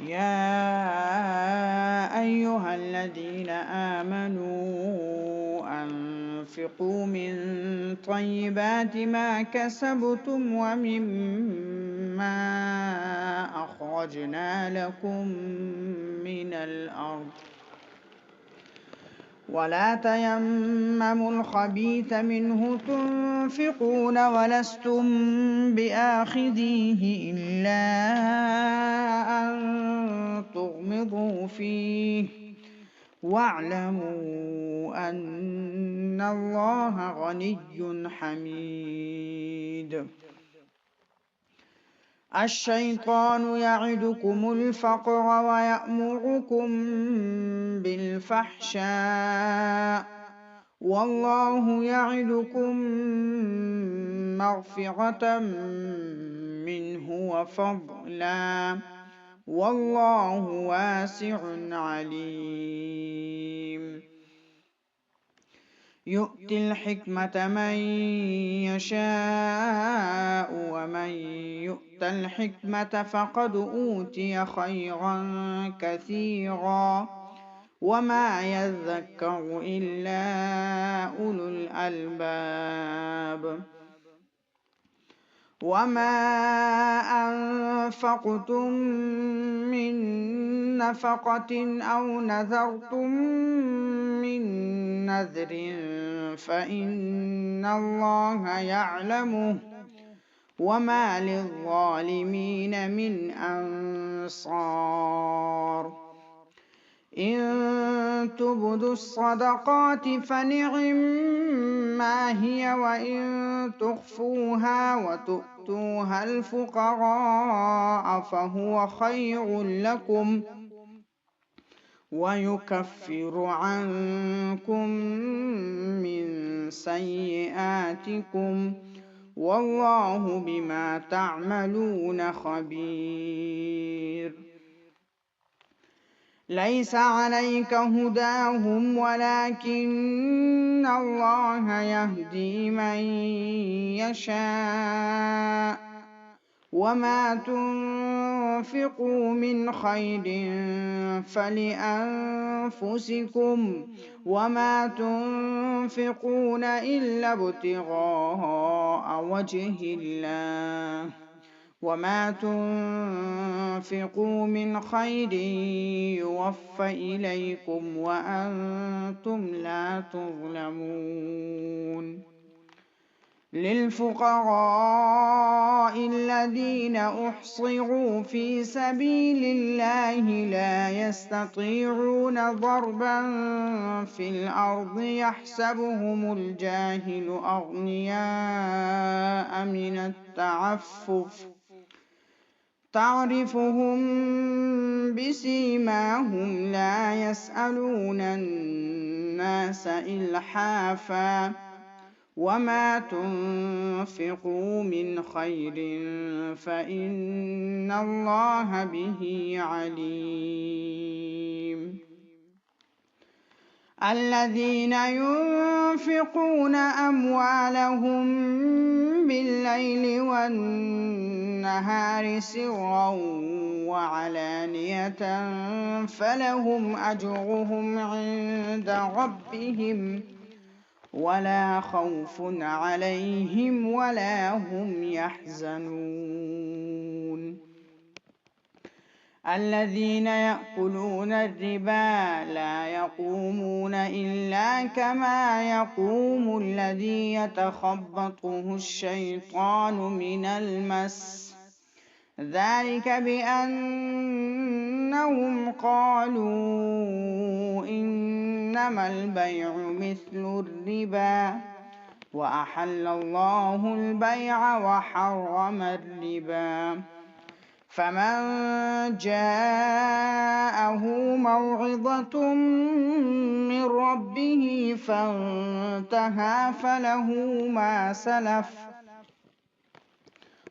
يا أيها الذين آمنوا أنفقوا من طيبات ما كسبتم ومما أخرجنا لكم من الأرض ولا تيمموا الخبيث منه تنفقون ولستم بآخذيه إلا أن تغمضوا فيه واعلموا أن الله غني حميد. الشيطان يعدكم الفقر ويأمركم بالفحشاء والله يعدكم مغفرة منه وفضلا والله واسع عليم. يؤتي الحكمة من يشاء ومن يؤت الحكمة فقد أوتي خيرا كثيرا وما يذكر إلا أولو الألباب. وما أنفقتم من نفقة أو نذرتم من نذر فإن الله يعلمه وما للظالمين من أنصار. إن تبدوا الصدقات فنعما هي وإن تخفوها وتؤتوها الفقراء فهو خير لكم ويكفر عنكم من سيئاتكم والله بما تعملون خبير. ليس عليك هداهم ولكن الله يهدي من يشاء وما تنفقوا من خير فلأنفسكم وما تنفقون إلا ابتغاء وجه الله وما تنفقوا من خير يوفى إليكم وأنتم لا تظلمون. للفقراء الذين أحصروا في سبيل الله لا يستطيعون ضربا في الأرض يحسبهم الجاهل أغنياء من التعفف تعرفهم بسيماهم لا يسألون الناس إلحافا وما تنفقوا من خير فإن الله به عليم. الذين ينفقون أموالهم بالليل والنهار سرا وعلانية فلهم أجرهم عند ربهم ولا خوف عليهم ولا هم يحزنون. الذين يأكلون الربا لا يقومون إلا كما يقوم الذي يتخبطه الشيطان من المس ذلك بأنهم قالوا إنما البيع مثل الربا وأحل الله البيع وحرم الربا فمن جاءه موعظة من ربه فانتهى فله ما سلف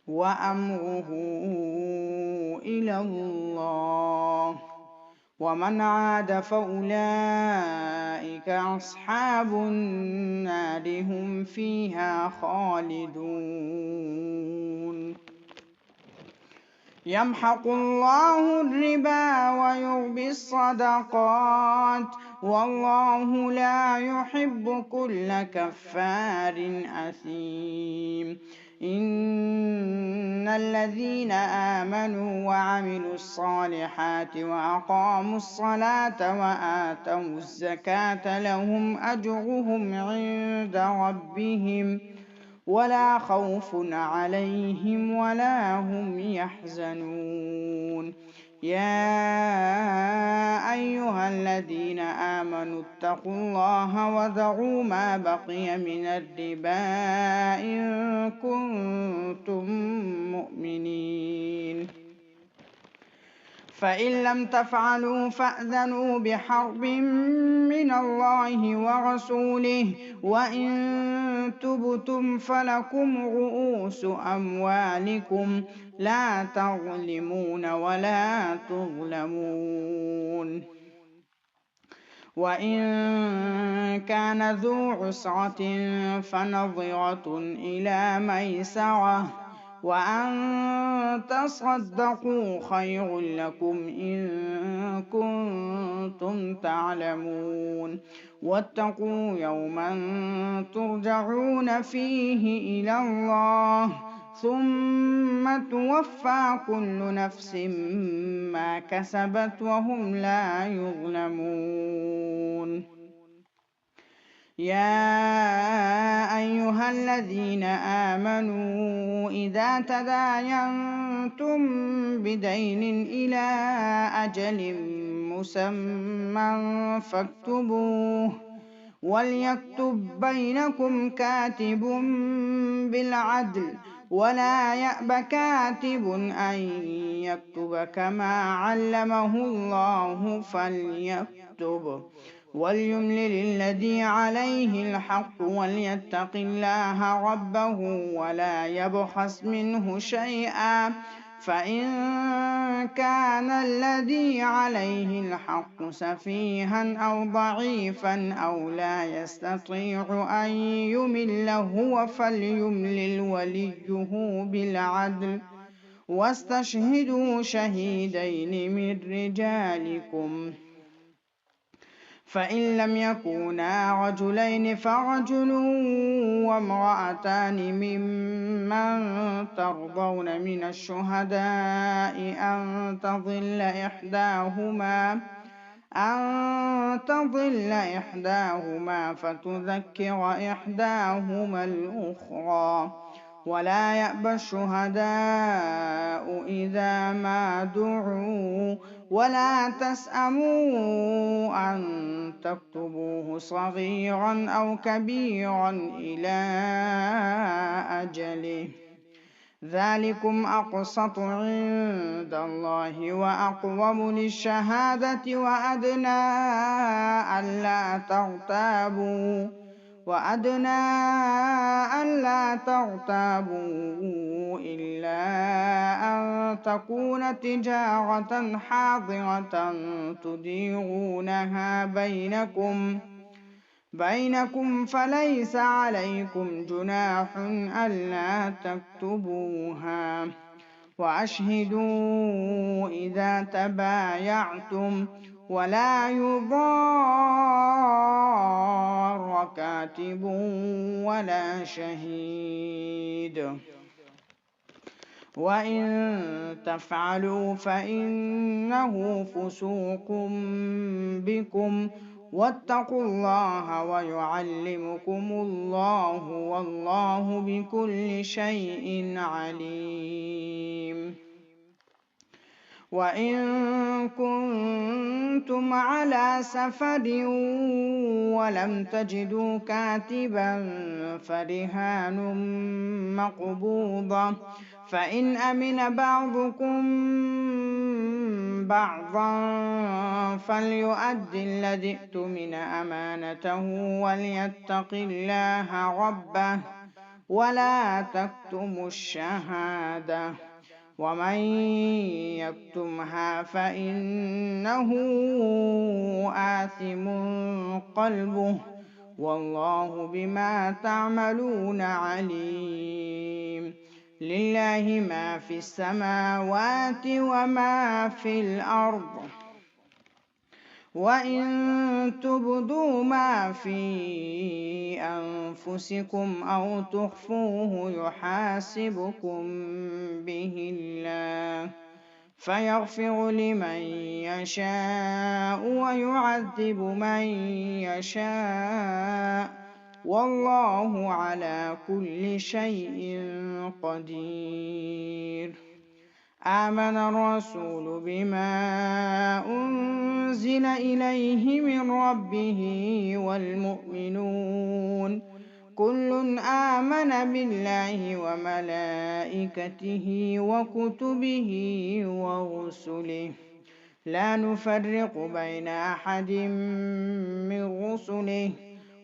وأمره إلى الله ومن عاد فأولئك أصحاب النار هم فيها خالدون. يمحق الله الربا ويربي الصدقات والله لا يحب كل كفار أثيم. إن الذين آمنوا وعملوا الصالحات وأقاموا الصلاة وآتوا الزكاة لهم أجرهم عند ربهم ولا خوف عليهم ولا هم يحزنون. يا أيها الذين آمنوا اتقوا الله وذروا ما بقي من الربا إن كنتم مؤمنين، فإن لم تفعلوا فأذنوا بحرب من الله ورسوله وإن تبتم فلكم رؤوس أموالكم لا تظلمون ولا تظلمون. وإن كان ذو عسرة فنظرة إلى ميسرة وأن تصدقوا خير لكم إن كنتم تعلمون. واتقوا يوما ترجعون فيه إلى الله ثم توفى كل نفس ما كسبت وهم لا يظلمون. يا أيها الذين آمنوا إذا تداينتم بدين إلى أجل مسمى فاكتبوه وليكتب بينكم كاتب بالعدل ولا يأب كاتب أن يكتب كما علمه الله فليكتب وليملل الذي عليه الحق وليتق الله ربه ولا يبخس منه شيئا فإن كان الذي عليه الحق سفيها أو ضعيفا أو لا يستطيع أن يمل هو فليملل وليه بالعدل واستشهدوا شهيدين من رجالكم فإن لم يكونا رجلين فرجل وامرأتان ممن ترضون من الشهداء أن تضل إحداهما فتذكر إحداهما الأخرى ولا يأبى الشهداء إذا ما دعوا ولا تسأموا أن تكتبوه صغيرا أو كبيرا إلى أجله ذلكم أقسط عند الله وأقوم للشهادة وأدنى ألا ترتابوا إلا أن تكون تجارة حاضرة تديرونها بينكم فليس عليكم جناح ألا تكتبوها وأشهدوا إذا تبايعتم ولا يضار كاتب ولا شهيد وإن تفعلوا فإنه فسوق بكم واتقوا الله ويعلمكم الله والله بكل شيء عليم. وإن كنتم على سفر ولم تجدوا كاتبا فرهان مقبوضة فإن أمن بعضكم بعضا فليؤد الذي اؤتمن أمانته وليتق الله ربه ولا تكتموا الشهادة ومن يكتمها فإنه آثم قلبه والله بما تعملون عليم. لله ما في السماوات وما في الأرض وإن تبدوا ما في أنفسكم أو تخفوه يحاسبكم به الله فيغفر لمن يشاء ويعذب من يشاء والله على كل شيء قدير. آمن الرسول بما أنزل إليه من ربه والمؤمنون كل آمن بالله وملائكته وكتبه ورسله لا نفرق بين أحد من رسله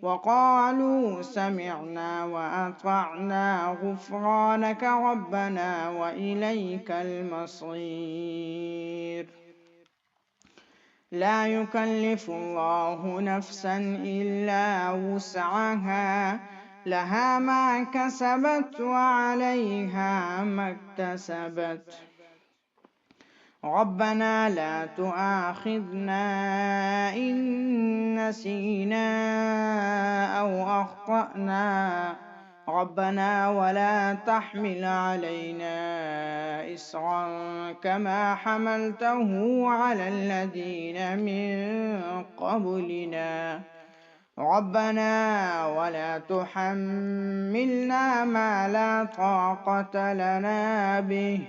وقالوا سمعنا وأطعنا غفرانك ربنا وإليك المصير. لا يكلف الله نفسا إلا وسعها لها ما كسبت وعليها ما اكتسبت ربنا لا تؤاخذنا إن نسينا أو أخطأنا ربنا ولا تحمل علينا إصرا كما حملته على الذين من قبلنا ربنا ولا تحملنا ما لا طاقة لنا به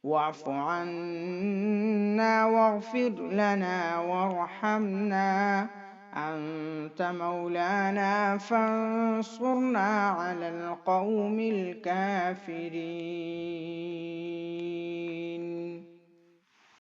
واعف عنا واغفر لنا وارحمنا أنت مولانا فانصرنا على القوم الكافرين.